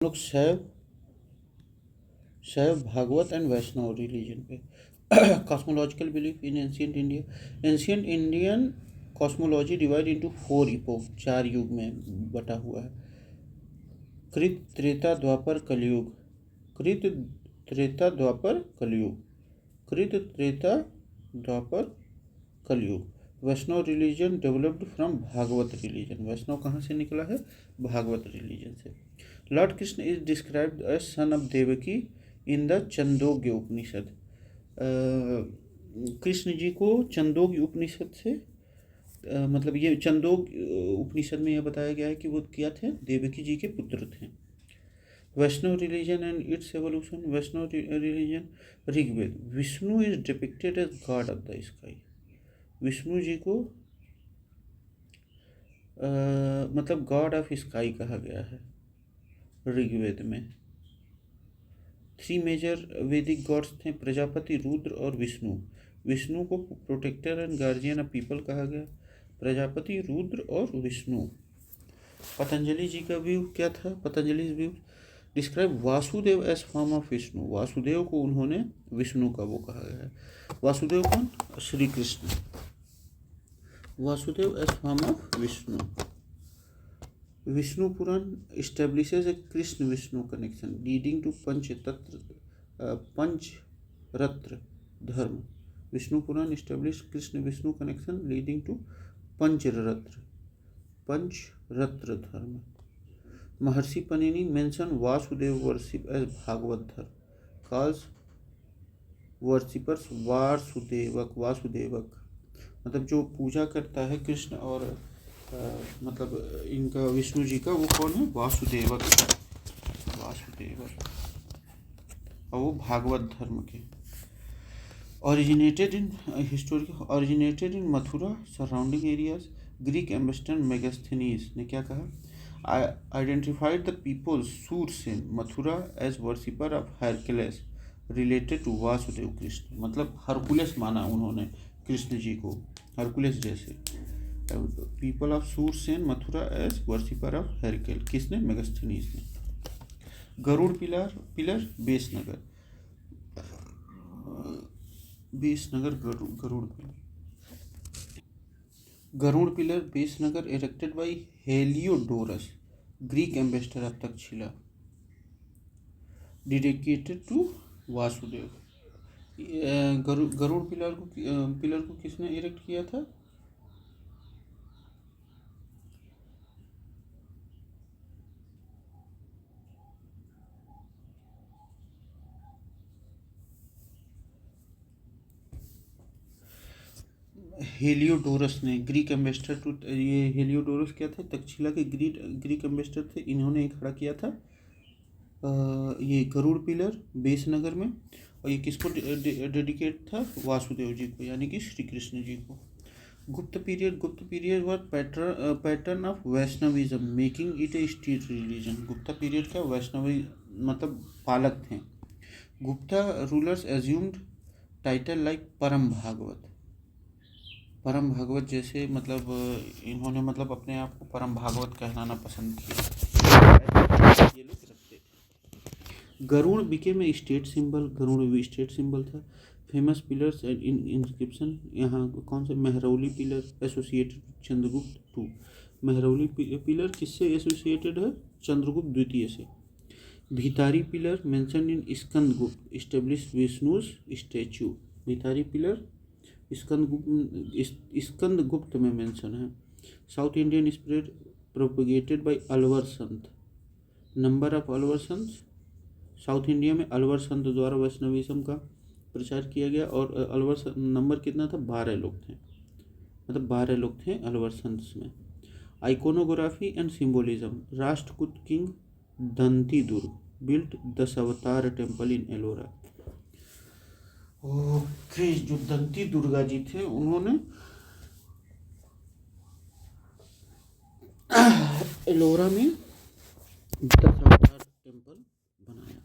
लोग शैव शैव भागवत एंड वैष्णव रिलीजन पे। Cosmological belief in ancient India. Ancient Indian cosmology divide into 4 epoch, 4 युग में बटा हुआ है। कृत, त्रेता, द्वापर, कलयुग। कृत, त्रेता, द्वापर, कलयुग। कृत, Treta, Dwapar, Kalyug. Vaishnava religion developed from Bhagavata religion. Vaishnava कहाँ से निकला है? भागवत रिलीजन से। Lord Krishna is described as son of Devaki in the Chandogya Upanishad. Krishna ji को छंदोग्य उपनिषद से मतलब ये छंदोग्य उपनिषद में यह बताया गया है कि वो क्या थे? देवकी जी के पुत्र थे। Vaishnava religion and its evolution. Vaishnava religion, Rigveda. Vishnu is depicted as god of the sky. Vishnu ji को मतलब गॉड ऑफ स्काई कहा गया है ऋग्वेद में। 3 मेजर वैदिक गॉड्स थे, प्रजापति, रुद्र और विष्णु। विष्णु को protector and guardian of people कहा गया। प्रजापति, रुद्र और विष्णु। पतंजलि जी का व्यू क्या था? Patanjali view describe Vasudev as form of Vishnu. Vasudev को उन्होंने विष्णु का वो कहा गया है। वासुदेव कौन? Shri Krishna. Vasudev as form of Vishnu. Vishnu Purana establishes a Krishna Vishnu connection leading to Pancharatra dharma. Vishnu Purana establish Krishna Vishnu connection leading to Pancharatra dharma. Maharishi Panini mention Vasudev worship as Bhagavata dharma, calls worshippers वासुदेवक मतलब जो पूजा करता है कृष्ण और मतलब इनका विष्णु जी का, वो कौन है? वासुदेवक और वो भागवत धर्म के। Originated in Mathura surrounding areas. Greek ambassador Megasthenes ने क्या कहा? Identified the people Shurasena Mathura as worshipper of Hercules related to Vasudev Krishna. मतलब हरकुलस माना उन्होंने कृष्ण जी को, हरकुलस जैसे। People of Shurasena Mathura as worshipper of Herakles. किसने? मेगास्थनीज ने। Garuda pillar Besnagar Garuda pillar Besnagar erected by Heliodorus, Greek ambassador of Takshila, dedicated to Vasudev. Garuda pillar को किसने इरेक्ट किया था? हेलियोडोरस ने। ग्रीक एम्बेसडर टू, ये हेलियोडोरस क्या थे? तक्षशिला के ग्रीक एम्बेसडर थे। इन्होंने खड़ा किया था ये गरुड़ पिलर बेसनगर में। और ये किसको डेडिकेट था? वासुदेव जी को, यानी कि श्री कृष्ण जी को। गुप्त period were pattern of Vaishnavism making it A state religion. Gupta period का वैष्णवी मतलब पालक थे। Gupta rulers assumed title like परम भागवत जैसे, मतलब इन्होंने मतलब अपने आप को परम भागवत कहलाना पसंद किया, ये लोग रखते थे। Garuda became a state symbol. Garuda भी स्टेट सिंबल था। फेमस पिलर्स एंड इंस्क्रिप्शन, यहाँ कौन से? Mehrauli pillar associated Chandragupta two. Mehrauli pillar किससे एसोसिएटेड है? चंद्रगुप्त द्वितीय से। Bhitari pillar mention in Skandagupta establish Vishnu's statue. Bhitari pillar Skandagupta में मेंशन है। South Indian spread propagated by Alvar Sant. Number of Alwar Sant, south India में अलवर संत द्वारा वैष्णविज्म का प्रचार किया गया। और अलवर नंबर कितना था? 12 लोग थे, मतलब 12 लोग थे अलवर संत में। Iconography and symbolism. Rashtrakuta king Danti Durg built Dashavatar temple in Ellora. Okay, जो दंती दुर्गा जी थे उन्होंने एलोरा में 10 अवतार टेम्पल बनाया।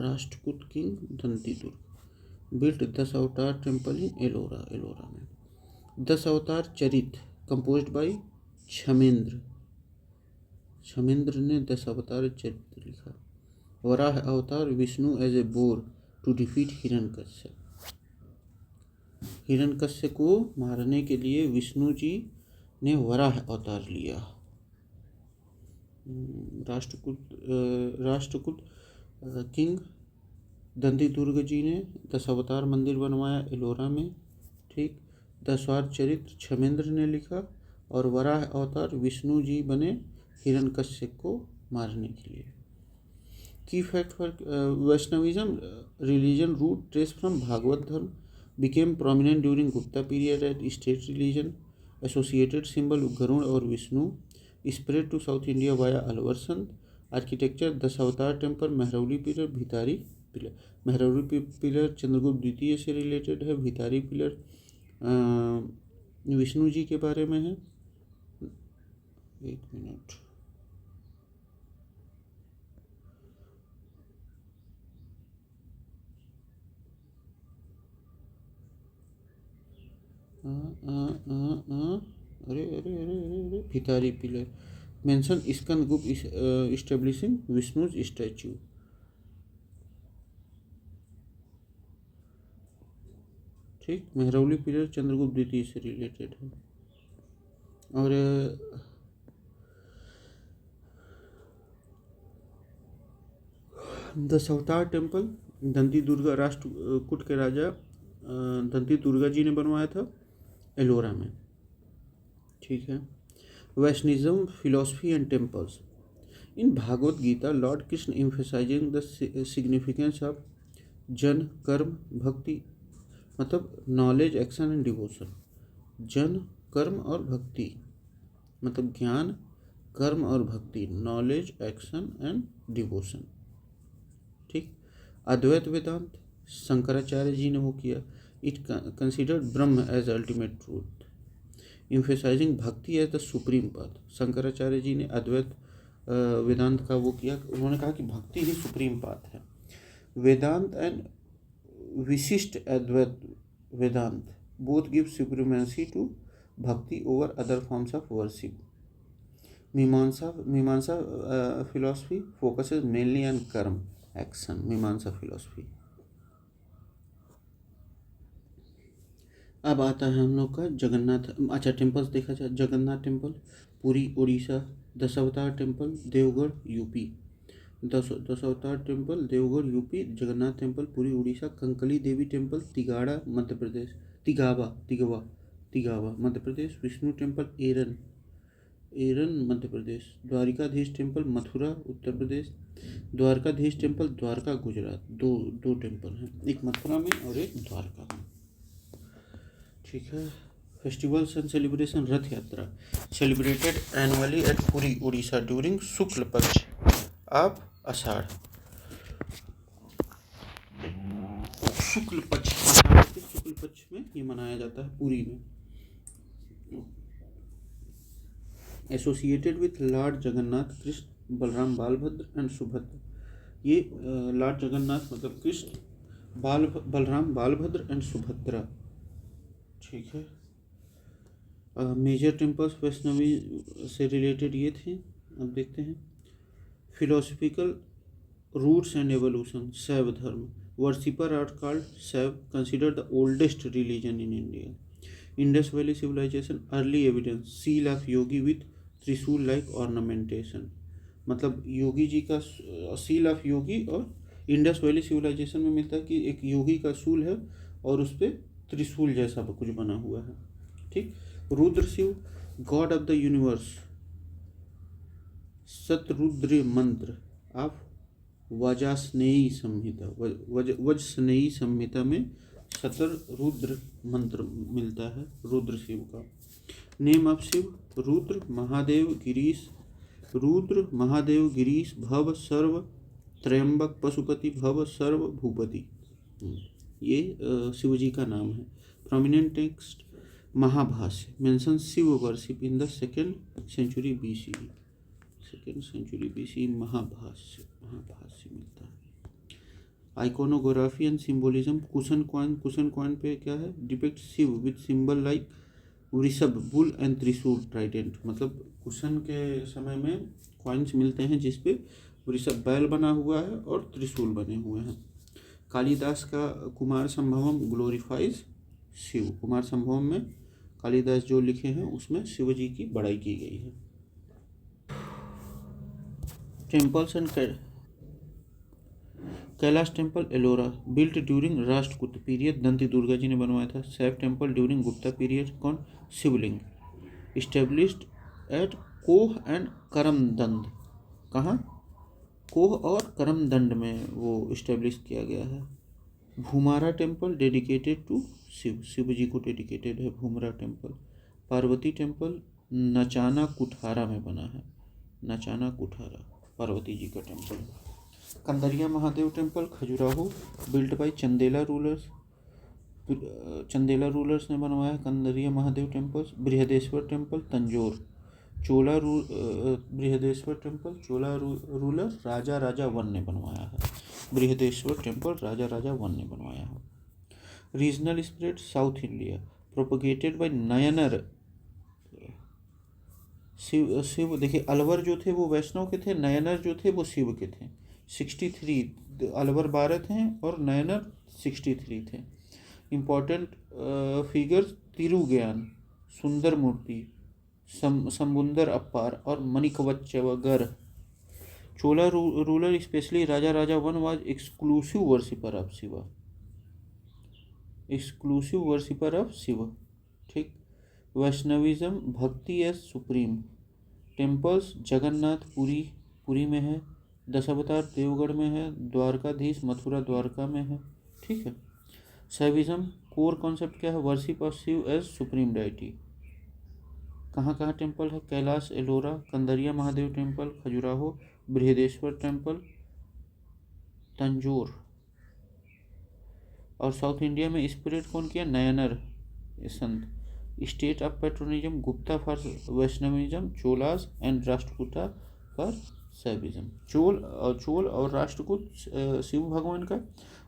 राष्ट्रकूट किंग दंती दुर्ग बिल्ट 10 अवतार टेम्पल इन एलोरा में। 10 अवतार चरित कंपोज्ड बाय क्षमेंद्र। क्षमेंद्र ने दशावतार चरित्र लिखा। Varaha avatar Vishnu as a boar to defeat Hiranyakashyap. Hiranyakashyap को मारने के लिए विष्णु जी ने वराह अवतार लिया। राष्ट्रकूट किंग दंती दुर्ग जी ने दशावतार मंदिर बनवाया एलोरा में। ठीक। दशावतार चरित्र क्षमेंद्र ने लिखा और वराह अवतार विष्णु जी बने हिरण्यकश्यप को मारने के लिए। Key fact for Vaishnavism religion root trace from Bhagavata Dharma became prominent during Gupta period as state religion. Associated symbol Garud और Vishnu spread to South India via Alvar Sant. Architecture Dashavatar temple Mehrauli pillar Bhitari pillar. Mehrauli pillar Chandragupta द्वितीय से रिलेटेड है। भितारी pillar Vishnu ji के बारे में है। एक minute. अरे अरे अरे अरे अरे भितारी पिलर मेंशन स्कंद गुप्त इस्टेब्लिशिंग विष्णुज स्टैच्यू। ठीक। मेहरौली पिलर चंद्रगुप्त द्वितीय से रिलेटेड है। और दशावतार टेम्पल दंती दुर्गा राष्ट्रकूट के राजा दंती दुर्गा जी ने बनवाया था एलोरा में। ठीक है। Vaishnavism philosophy and temples. In Bhagavad Gita lord Krishna emphasizing the significance of Jnana Karma भक्ति, मतलब नॉलेज एक्शन एंड डिवोशन। जन कर्म और भक्ति मतलब ज्ञान कर्म और भक्ति, नॉलेज एक्शन एंड डिवोशन। ठीक। अद्वैत वेदांत शंकराचार्य जी ने वो किया। It considered Brahma as ultimate truth, emphasizing bhakti as the supreme path. Shankaracharya ji ने अद्वैत वेदांत का वो किया। उन्होंने कहा कि भक्ति ही सुप्रीम पाथ है। वेदांत एंड विशिष्ट अद्वैत वेदांत बोथ गिव सुप्रीमेंसी टू भक्ति over other forms of worship. मीमांसा फिलॉसफी फोकसेस मेनली ऑन कर्म एक्शन। मीमांसा फिलॉसफी। अब आता है हम लोग का जगन्नाथ। अच्छा, टेम्पल्स देखा जाए। Jagannath temple Puri Orissa. Dashavatar temple Deogarh UP. Dashavatar temple Deogarh UP. Jagannath temple Puri Orissa. Kankali Devi temple Tigawa Madhya Pradesh. Tigawa Madhya Pradesh. Vishnu temple Eran Madhya Pradesh. Dwarkadhish temple Mathura Uttar Pradesh. Dwarkadhish temple Dwarka Gujarat. दो टेम्पल हैं, एक मथुरा में और एक द्वारका में। ठीक है। Festivals and celebration. Rath Yatra celebrated annually at Puri Orissa during Shukla Paksha of आषाढ़। शुक्ल पक्ष आषाढ़ के शुक्ल पक्ष में ये मनाया जाता है पुरी में। Associated with lord Jagannath Krishna Balram Balbhadra and Subhadra. ये लॉर्ड जगन्नाथ मतलब कृष्ण बलराम बालभद्र एंड सुभद्रा। ठीक है। मेजर टेम्पल्स वैष्णवी से रिलेटेड ये थे। अब देखते हैं। Philosophical roots and evolution. Shaiva Dharma. Worshipper are called Shaiva, considered the oldest religion in India. Indus valley civilization early evidence seal of yogi with trishul like ornamentation. मतलब योगी जी का सील ऑफ योगी और इंडस वैली सिविलाइजेशन में मिलता है कि एक योगी का शूल है और उस पर त्रिशूल जैसा कुछ बना हुआ है। ठीक। Rudra Shiva god of the universe. Shatarudra mantra of वज्रस्नेयी संहिता। वज्रस्नेयी संहिता में शतरुद्र मंत्र मिलता है रुद्र शिव का। Name of Shiva Rudra Mahadev Girish. रुद्र महादेव गिरीश भव सर्व त्रयंबक पशुपति भव सर्व भूपति। ये शिव जी का नाम है। Prominent text Mahabhashya mention Shiva worship in the second century BC। Second century BC Mahabhashya मिलता है। Iconography and symbolism. Kushan coin पे क्या है? Depict Shiva with symbol like vrishabha bull and trishul trident, मतलब कुशन के समय में कॉइन्स मिलते हैं जिसपे वृषभ बैल बना हुआ है और त्रिशूल बने हुए हैं। कालिदास का कुमार संभवम ग्लोरीफाइज शिव, कुमार संभवम में कालिदास जो लिखे हैं उसमें शिव जी की बड़ाई की गई है। Temples and Kailash temple Ellora built during Rashtrakuta period, Danti Durga ji ने बनवाया था। Shaiva temple during Gupta period, कौन? Shivling. Established at Koh and Karamdand, कहाँ? कोह और करमदंड में वो इस्टेब्लिश किया गया है। Bhumara temple dedicated to Shiva, Shiva ji को डेडिकेटेड है भूमरा टेम्पल। पार्वती टेम्पल नचाना कुठारा में बना है, नचाना कुठारा पार्वती जी का temple. Kandariya Mahadev temple Khajuraho built by Chandela rulers, Chandela rulers ने बनवाया Kandariya Mahadev temple. Brihadeshwara temple Tanjore Chola Brihadeshwara temple Chola ruler Raja Raja one ने बनवाया है। बृहदेश्वर टेम्पल राजा राजा वन ने बनवाया है। Regional spread South India propagated bye नयनर Shiv देखिए, अलवर जो थे वो वैष्णव के थे, नयनर जो थे वो शिव के थे। 63 अलवर 12 थे और नयनर 63 थे। इम्पोर्टेंट फिगर्स तिरुज्ञान, सुंदर मूर्ति, समुंदर अपार और Manikkavachakar. Chola ruler specially Raja Raja one was exclusive worshipper of Shiva, exclusive worshipper of Shiva. ठीक। Vaishnavism bhakti as supreme. Temples Jagannath Puri में है, दशावतार देवगढ़ में है, द्वारकाधीश मथुरा द्वारका में है। ठीक है। शैविज्म कोर कॉन्सेप्ट क्या है? Worship of Shiva as supreme deity. कहाँ कहाँ टेम्पल है? Kailash Ellora, Kandariya Mahadev temple Khajuraho, Brihadeshwara temple Tanjore. और साउथ इंडिया में स्पिरिट कौन किया? Nayanar Sant. State of patronism Gupta for Vaishnavism, Cholas and Rashtrakuta for Shaivism. Chola और राष्ट्रकूट शिव भगवान का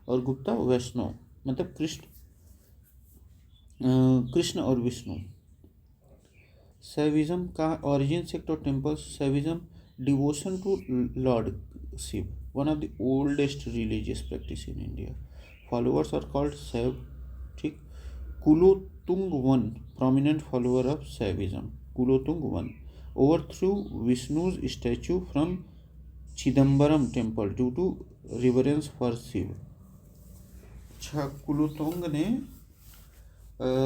और गुप्ता वैष्णव, मतलब कृष्ण और विष्णु। शैविज्म का origin sect of temples. Shaivism devotion to lord Shiva, one of the oldest religious practice in India. Followers are called Shaiva. ठीक। Kulottunga one prominent follower of Shaivism, Kulottung I, overthrew Vishnu's statue from Chidambaram temple due to reverence for Shiv। अच्छा, कुलोतुंग ने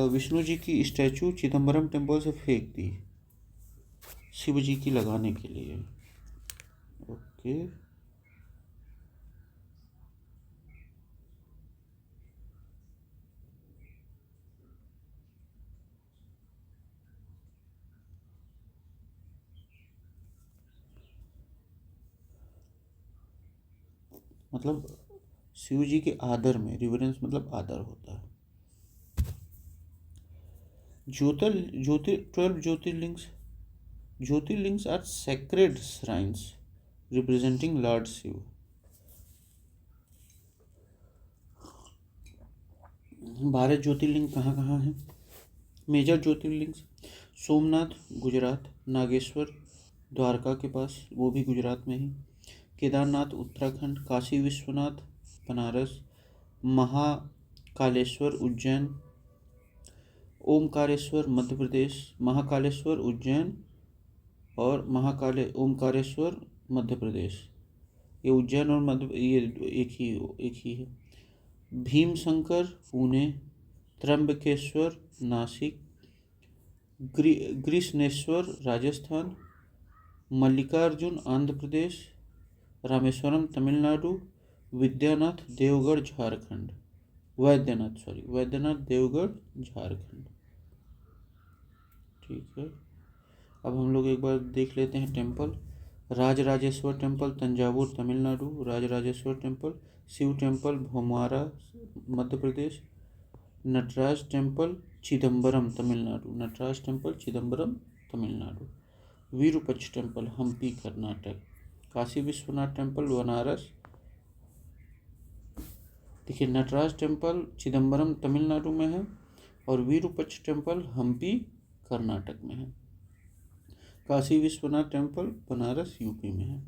विष्णु जी की statue Chidambaram temple से फेंक दी शिव जी की लगाने के लिए। ओके। मतलब शिव जी के आदर में, रिवरेंस मतलब आदर होता है। 12 ज्योतिर्लिंग्स are sacred shrines representing Lord Shiv। 12 ज्योतिर्लिंग कहाँ कहाँ हैं? मेजर ज्योतिर्लिंग्स सोमनाथ गुजरात, नागेश्वर द्वारका के पास वो भी गुजरात में ही, केदारनाथ उत्तराखंड, काशी विश्वनाथ बनारस, महाकालेश्वर उज्जैन, ओमकारेश्वर मध्य प्रदेश, महाकालेश्वर उज्जैन और ओमकारेश्वर मध्य प्रदेश। ये उज्जैन और मध्य ये एक ही है। भीमशंकर पुणे, त्र्यंबकेश्वर नासिक, ग्रीष्णेश्वर राजस्थान, मल्लिकार्जुन आंध्र प्रदेश, रामेश्वरम तमिलनाडु, वैद्यनाथ देवगढ़ झारखंड, वैद्यनाथ देवगढ़ झारखंड। ठीक है। अब हम लोग एक बार देख लेते हैं temple. Rajarajeshwara temple Thanjavur Tamil Nadu, Rajarajeshwara temple, Shiva temple Bhumara Madhya Pradesh, Nataraja temple Chidambaram Tamil Nadu, Nataraja temple Chidambaram Tamil Nadu, Virupaksha temple Hampi Karnataka, Kashi Vishwanath temple Banaras. देखिए, नटराज टेम्पल चिदम्बरम तमिलनाडु में है और विरूपक्ष टेम्पल हम्पी कर्नाटक में है। काशी विश्वनाथ टेम्पल बनारस यूपी में है।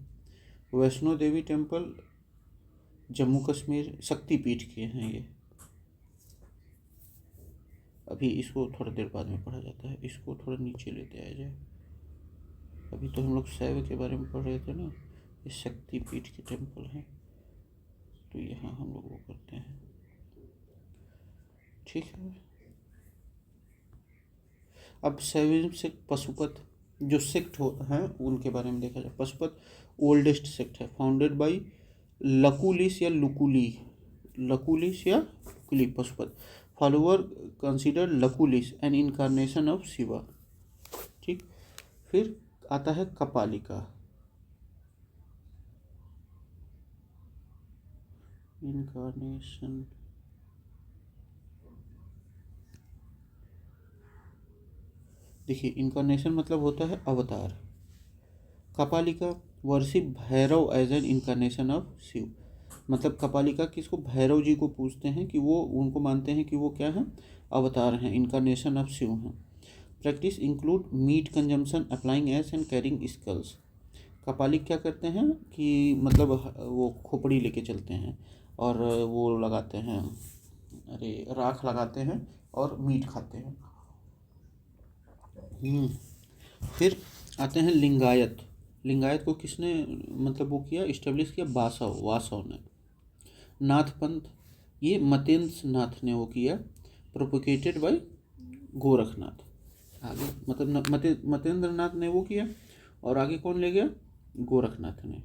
वैष्णो देवी टेम्पल जम्मू कश्मीर, शक्तिपीठ के हैं ये। अभी इसको थोड़ा देर बाद में पढ़ा जाता है, इसको थोड़ा नीचे लेते आया जाए। अभी तो हम लोग शैव के बारे में पढ़ रहे थे ना, ये शक्तिपीठ के टेम्पल हैं, तो यहाँ हम लोग वो करते हैं। ठीक है, अब शैविज्म से पशुपत जो सेक्ट हैं उनके बारे में देखा जाए। पशुपत ओल्डेस्ट सेक्ट है, फाउंडेड बाय लकुलिस या लुकुली, लकुलिस या Lakuli Pashupata. Follower consider Lakulisha an incarnation of Shiva. ठीक, फिर आता है कपालिका, इनकारनेशन देखिए, इनकारनेशन मतलब होता है अवतार। Kapalika worship Bhairav as an incarnation of Shiva, मतलब कपालिका किसको, भैरव जी को पूछते हैं कि वो, उनको मानते हैं कि वो क्या हैं, अवतार हैं, इनकारनेशन ऑफ शिव हैं। Practice include meat consumption, applying ash and carrying skulls. Kapalika क्या करते हैं कि मतलब वो खोपड़ी लेके चलते हैं और वो लगाते हैं, अरे राख लगाते हैं और मीट खाते हैं। फिर आते हैं लिंगायत। लिंगायत को किसने मतलब वो किया, इस्टेब्लिश किया, वासव ने। नाथ पंथ, ये मतेंद्र नाथ ने वो किया, प्रोपोगेटेड बाय गोरखनाथ। आगे मतलब मतेंद्र नाथ ने वो किया और आगे कौन ले गया, गोरखनाथ ने।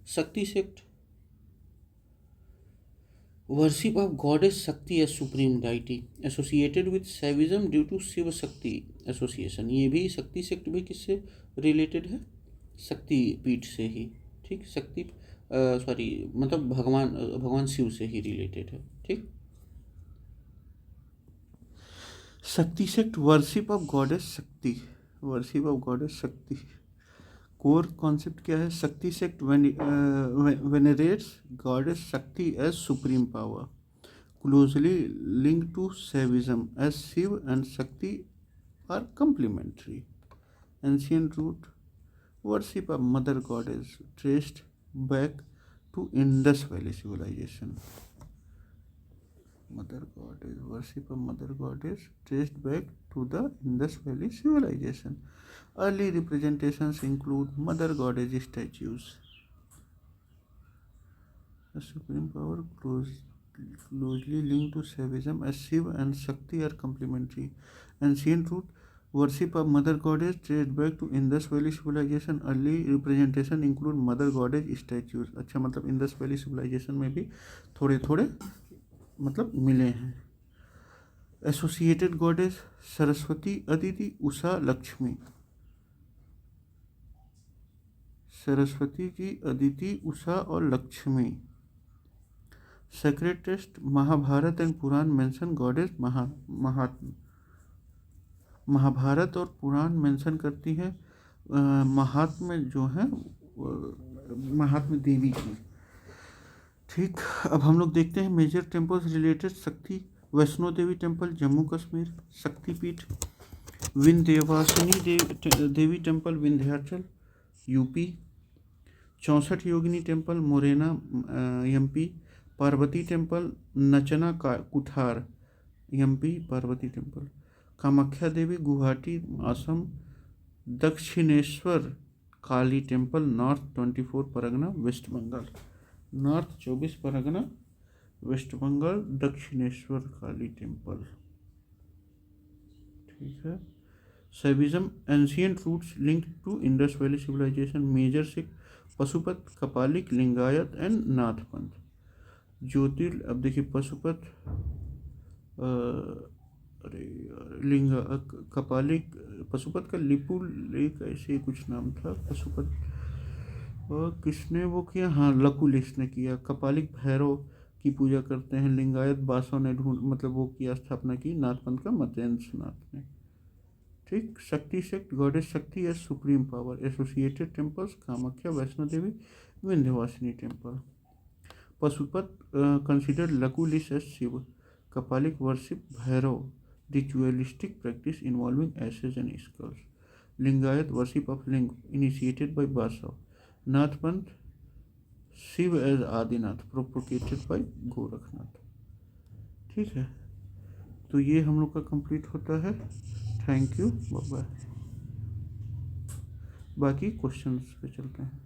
Shakti sect worship of goddess Shakti as supreme deity, associated with Shaivism due to Shiva Shakti association. ये भी शक्ति सेक्ट भी किससे रिलेटेड है, शक्ति पीठ से ही। ठीक, शक्ति सॉरी मतलब भगवान शिव से ही रिलेटेड है। ठीक, Shakti sect worship of goddess Shakti, worship of goddess Shakti. Core concept क्या है, Shakti sect venerates goddess Shakti as supreme power, closely linked to Shaivism as Shiva and Shakti are complementary. Ancient root worship of mother goddess traced back to Indus Valley civilization. Mother goddess, worship of mother goddess traced back to the Indus Valley civilization. Early representations include mother goddess statues. The supreme power closely linked to Shaivism as Shiva and Shakti are complementary. Ancient root worship of mother goddess traced back to Indus Valley civilization. Early representation include mother goddess statues. अच्छा, मतलब Indus valley civilisation में भी थोड़े थोड़े मतलब मिले हैं। Associated goddess Saraswati, Aditi, Usha, Lakshmi. Saraswati ji, Aditi, Usha और Lakshmi. Sacred text Mahabharata and Purana mention goddess Mahatmya. Mahabharata और पुराण मेंशन करती है महात्मा जो है, महात्मा देवी की। ठीक, अब हम लोग देखते हैं major temples related Shakti. Vaishno Devi temple Jammu Kashmir, Shaktipeeth. Vindhyavasini Devi temple Vindhyachal UP. 64 yogini temple Morena MP. Parvati temple Nachna Kuthar MP, Parvati temple. Kamakhya Devi Guwahati Assam. Dakshineswar Kali temple north 24 Parganas west Bengal, north 24 Parganas west Bengal, Dakshineswar Kali temple. ठीक है। Shaivism ancient roots linked to Indus valley civilization. Major sect Pashupata, Kapalika, Lingayat and Nath Panth. अब देखिए पशुपत, कपालिक, पशुपत का लिपु लेक ऐसे कुछ नाम था पशुपत, और किसने वो किया, हाँ लकुलिस ने किया। कपालिक भैरव की पूजा करते हैं। लिंगायत बासव ने मतलब वो की स्थापना की, नाथ पंथ का मतेंद्र नाथ ने। ठीक, Shakti sect goddess Shakti as supreme power. Associated temples Kamakhya, Vaishno Devi, Vindhyavasini temple. Pashupata consider Lakulisha as Shiva. Kapalik worship Bhairav, ritualistic practice involving ashes and skulls. Lingayat worship of Ling, initiated by Basav. Nath Panth, Shiva as Adinath, propagated by Gorakhnath. ठीक है, तो ये हम लोग का complete होता है. Thank you, bye bye. बाकी क्वेश्चंस पे चलते हैं.